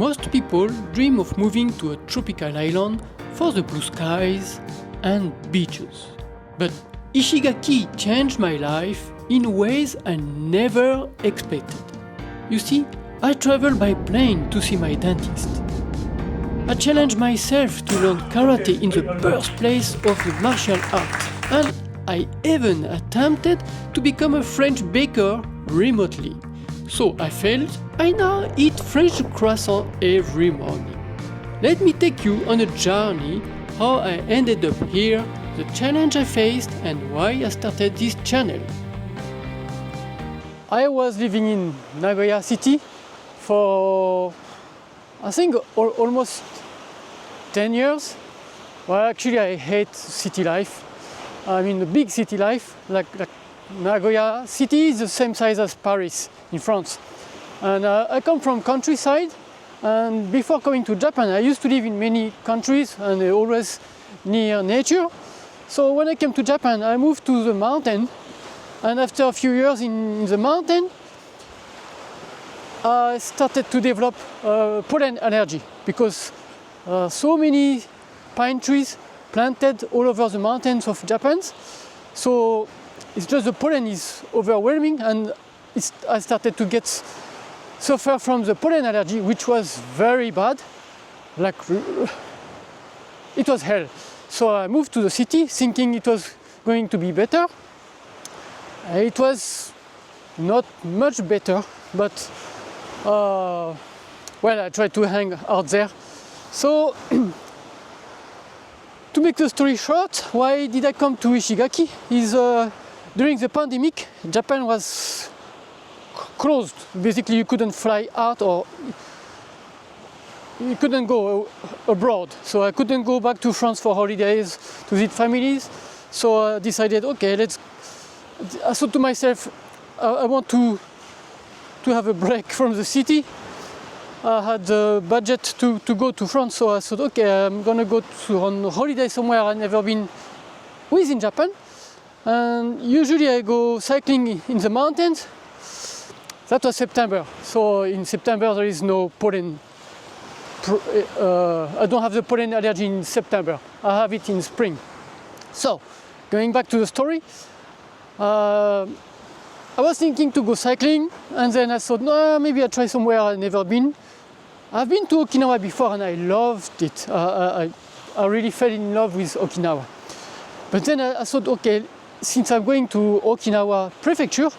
Most people dream of moving to a tropical island for the blue skies and beaches. But Ishigaki changed my life in ways I never expected. You see, I traveled by plane to see my dentist. I challenged myself to learn karate in the birthplace of the martial art, and I even attempted to become a French baker remotely. So I failed. I now eat French croissant every morning. Let me take you on a journey how I ended up here, the challenge I faced, and why I started this channel. I was living in Nagoya City for I think almost 10 years. Well, actually I hate city life. I mean the big city life, like Nagoya City is the same size as Paris in France. And I come from countryside, and before coming to Japan I used to live in many countries and always near nature. So when I came to Japan I moved to the mountain, and after a few years in the mountain I started to develop pollen allergy because so many pine trees planted all over the mountains of Japan. So it's just the pollen is overwhelming, and I started to suffer from the pollen allergy, which was very bad. Like it was hell. So I moved to the city thinking it was going to be better. It was not much better, but well, I tried to hang out there. So to make the story short, why did I come to Ishigaki? During the pandemic, Japan was closed. Basically, you couldn't fly out or you couldn't go abroad. So I couldn't go back to France for holidays to visit families. So I decided, okay, I thought to myself, I want to have a break from the city. I had the budget to go to France, so I thought, okay, I'm gonna go on holiday somewhere I've never been within Japan. And usually I go cycling in the mountains. That was September. So in September there is no pollen. I don't have the pollen allergy in September. I have it in spring. So going back to the story, I was thinking to go cycling, and then I thought, no, maybe I'll try somewhere I've never been. I've been to Okinawa before and I loved it. I really fell in love with Okinawa. But then I thought, okay, since I'm going to Okinawa prefecture,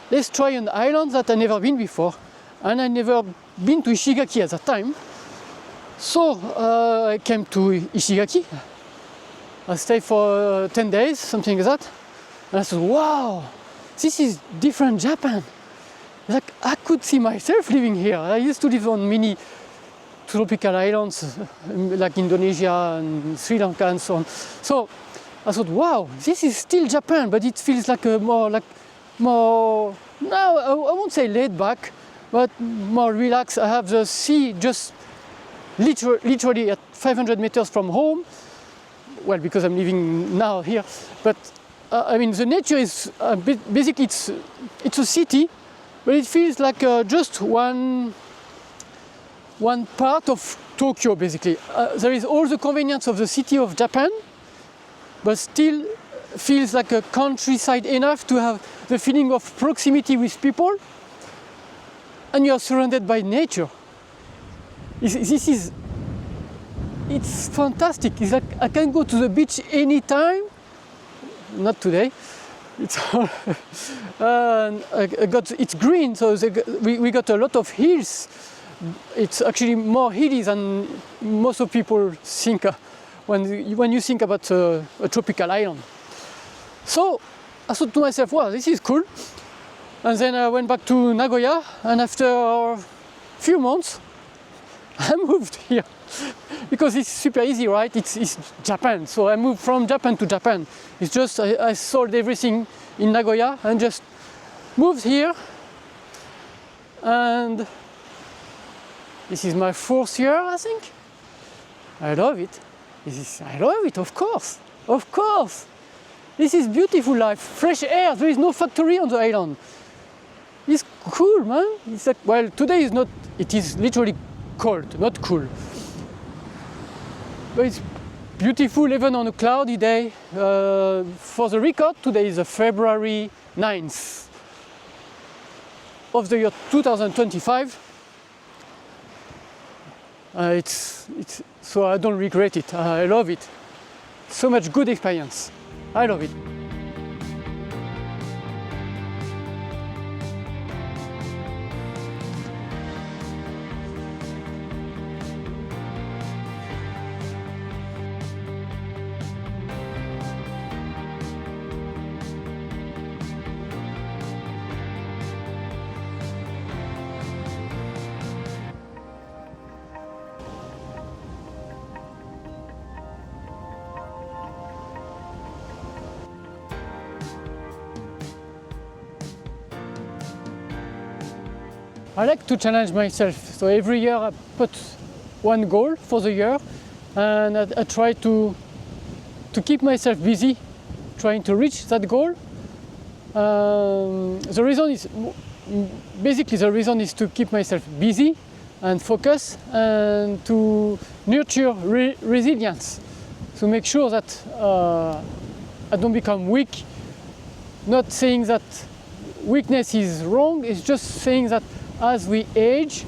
let's try an island that I've never been before. And I never been to Ishigaki at that time. So I came to Ishigaki. I stayed for 10 days, something like that. And I thought, wow, this is different Japan. Like I could see myself living here. I used to live on many tropical islands like Indonesia and Sri Lanka and so on. So I thought, wow, this is still Japan, but it feels like more, no, I won't say laid back, but more relaxed. I have the sea just literally at 500 meters from home. Well, because I'm living now here, but I mean the nature is basically it's a city, but it feels like just one part of Tokyo, basically. There is all the convenience of the city of Japan, but still feels like a countryside enough to have the feeling of proximity with people, and you are surrounded by nature. It's fantastic. It's like I can go to the beach anytime. Not today. It's green, so we got a lot of hills. It's actually more hilly than most of people think when you think about a tropical island. So I thought to myself, wow, this is cool. And then I went back to Nagoya, and after a few months I moved here because it's super easy, right? It's Japan, so I moved from Japan to Japan. It's just I sold everything in Nagoya and just moved here, and this is my 4th year, I think. I love it. I love it, of course. This is beautiful life, fresh air. There is no factory on the island. It's cool, man. It's like, well, today is not. It is literally cold, not cool. But it's beautiful even on a cloudy day. For the record, today is February 9th of the year 2025. So I don't regret it. I love it. So much good experience. I love it. I like to challenge myself, so every year I put one goal for the year, and I try to keep myself busy, trying to reach that goal. The reason is to keep myself busy and focus, and to nurture resilience, to make sure that I don't become weak. Not saying that weakness is wrong, it's just saying that as we age,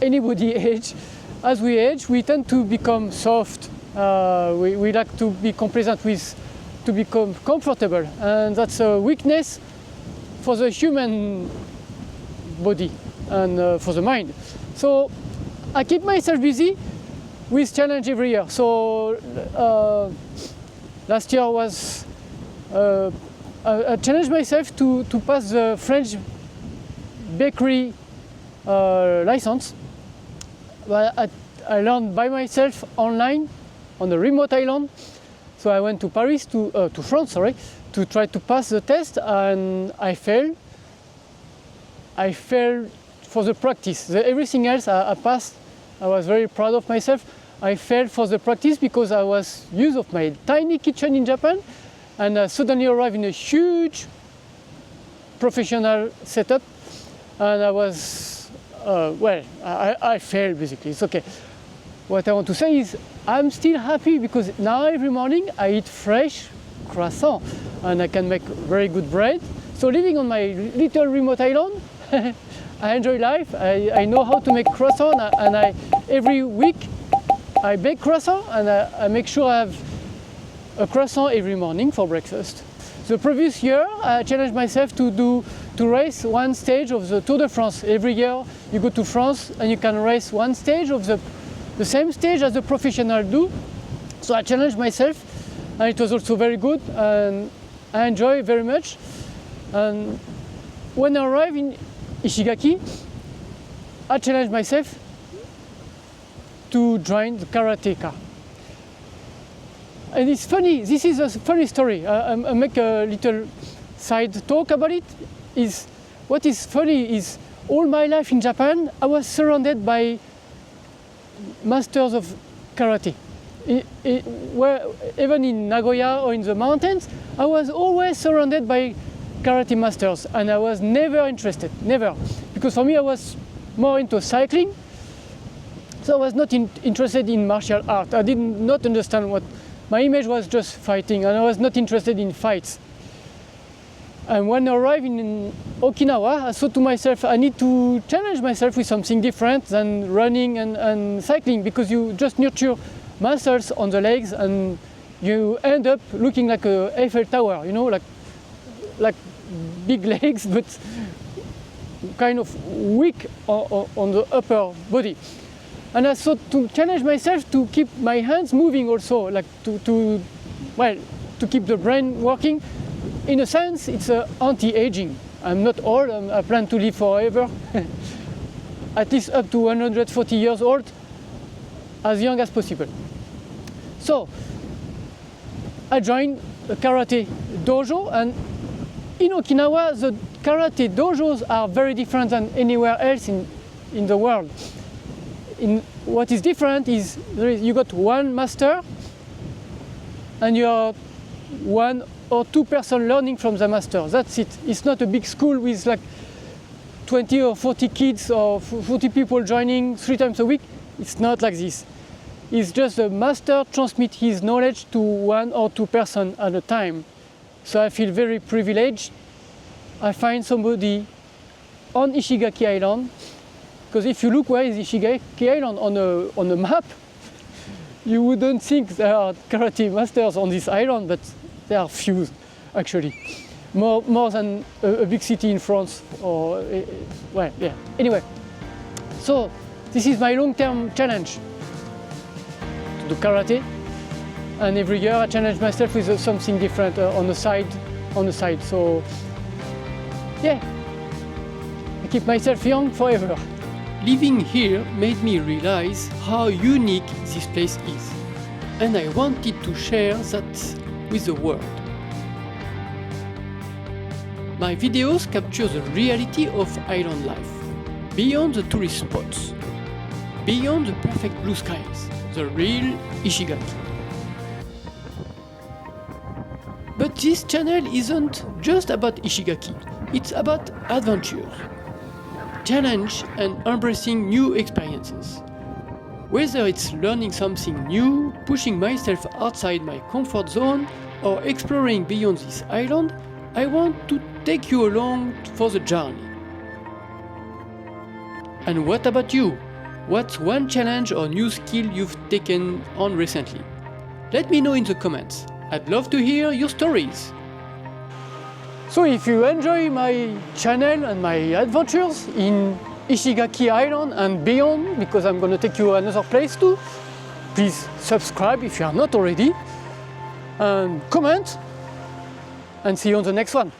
anybody age, as we age, we tend to become soft. We like to be complacent to become comfortable, and that's a weakness for the human body and for the mind. So I keep myself busy with challenge every year. So last year was I challenged myself to pass the French bakery license. But I learned by myself online on a remote island. So I went to Paris, to France, to try to pass the test, and I failed. I failed for the practice. Everything else I passed. I was very proud of myself. I failed for the practice because I was used of my tiny kitchen in Japan, and I suddenly arrived in a huge professional setup. And I was, I failed basically. It's okay. What I want to say is I'm still happy because now every morning I eat fresh croissant and I can make very good bread. So living on my little remote island, I enjoy life. I know how to make croissant, and every week I bake croissant, and I make sure I have a croissant every morning for breakfast. The previous year I challenged myself to race one stage of the Tour de France. Every year you go to France and you can race one stage of the same stage as the professional do. So I challenged myself, and it was also very good, and I enjoy very much. And when I arrived in Ishigaki, I challenged myself to join the karateka. And it's funny, this is a funny story. I make a little side talk about it. What is funny is all my life in Japan, I was surrounded by masters of karate. Even in Nagoya or in the mountains, I was always surrounded by karate masters, and I was never interested, never. Because for me I was more into cycling, so I was not interested in martial art. I did not understand what my image was, just fighting, and I was not interested in fights. And when I arrived in Okinawa, I thought to myself, I need to challenge myself with something different than running and cycling, because you just nurture muscles on the legs and you end up looking like a Eiffel Tower, you know, like big legs, but kind of weak on the upper body. And I thought to challenge myself to keep my hands moving also, like to keep the brain working. In a sense, it's anti-aging. I'm not old, I plan to live forever, at least up to 140 years old, as young as possible. So, I joined a karate dojo, and in Okinawa, the karate dojos are very different than anywhere else in the world. What is different is you got one master, and you're one or two person learning from the master. That's it. It's not a big school with like 20 or 40 kids or 40 people joining 3 times a week. It's not like this. It's just the master transmit his knowledge to 1 or 2 persons at a time. So I feel very privileged. I find somebody on Ishigaki Island, because if you look where is Ishigaki Island on a map, you wouldn't think there are karate masters on this island, but there are few actually. More than a big city in France or, well, yeah. Anyway, so this is my long-term challenge to do karate, and every year I challenge myself with something different on the side. So yeah, I keep myself young forever. Living here made me realize how unique this place is, and I wanted to share that with the world. My videos capture the reality of island life, beyond the tourist spots, beyond the perfect blue skies, the real Ishigaki. But this channel isn't just about Ishigaki, it's about adventures, challenge and embracing new experiences. Whether it's learning something new, pushing myself outside my comfort zone, or exploring beyond this island, I want to take you along for the journey. And what about you? What's one challenge or new skill you've taken on recently? Let me know in the comments. I'd love to hear your stories. So if you enjoy my channel and my adventures in Ishigaki Island and beyond, because I'm going to take you another place too, please subscribe if you are not already, and comment, and see you on the next one.